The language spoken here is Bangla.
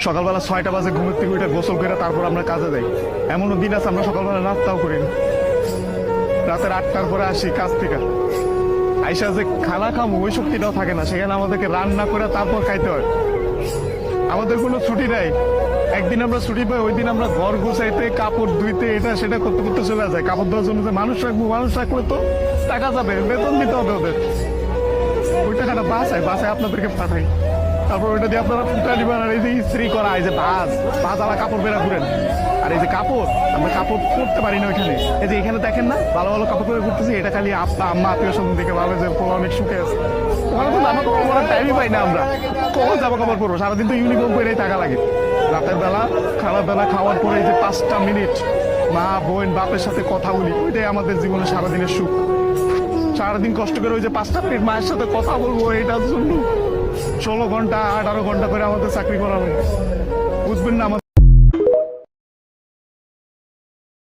সকালবেলা 6টা বাজে ঘুমের থেকে উঠে গোসল করে তারপর আমরা কাজে যাই। এমনও দিন আছে আমরা সকালবেলা নাস্তাও করি না, রাতের 8টার পরে আসি কাজ থেকে, আইসা যে খানা খাবো ওই শক্তিটাও থাকে না, সেখানে আমাদেরকে রান্না করে তারপর খাইতে হয়। আমাদের কোনো ছুটি নাই, একদিন আমরা ছুটি পাই ওই দিন আমরা ঘর গোছাইতে কাপড় ধুইতে এটা সেটা করতে করতে চলে যায়। কাপড় ধোয়ার জন্য যে মানুষ রাখবো, মানুষ রাখলে তো টাকা যাবে, বেতন দিতে হবে ওদের, ওই টাকাটা বাসায় আপনাদেরকে পাঠাই, তারপর ওইটা দিয়ে আপনারা ফুটা দিবেন। আর এই যে ইস্ত্রি করা, এই যে ভাজ আলা কাপড় বেড়া ঘুরেন, আর এই যে কাপড় আমরা কাপড় পরতে পারি না ওইখানে, এই যে এখানে দেখেন না ভালো ভালো কাপড় পরে ঘুরতেছি, এটা খালি আপা আম্মা আত্মীয় স্বজন দেখে ভাবে যে পোলা অনেক সুখে আছে। ওখানে তো জামা কাপড় পরার টাইমই পাই না আমরা, কখন জামা কাপড় পরবো? সারাদিন তো ইউনিফর্ম পরেই থাকা লাগে। রাতের বেলা খাওয়ার খাওয়ার পরে এই যে 5টা মিনিট মা বোন বাপের সাথে কথা বলি, ওইটাই আমাদের জীবনে সারাদিনের সুখ। সারাদিন কষ্ট করে ওই যে 5টা মিনিট মায়ের সাথে কথা বলবো, এটার জন্য 16 ঘন্টা 18 ঘন্টা করে আমাদের চাকরি করা হয়, বুঝবেন না?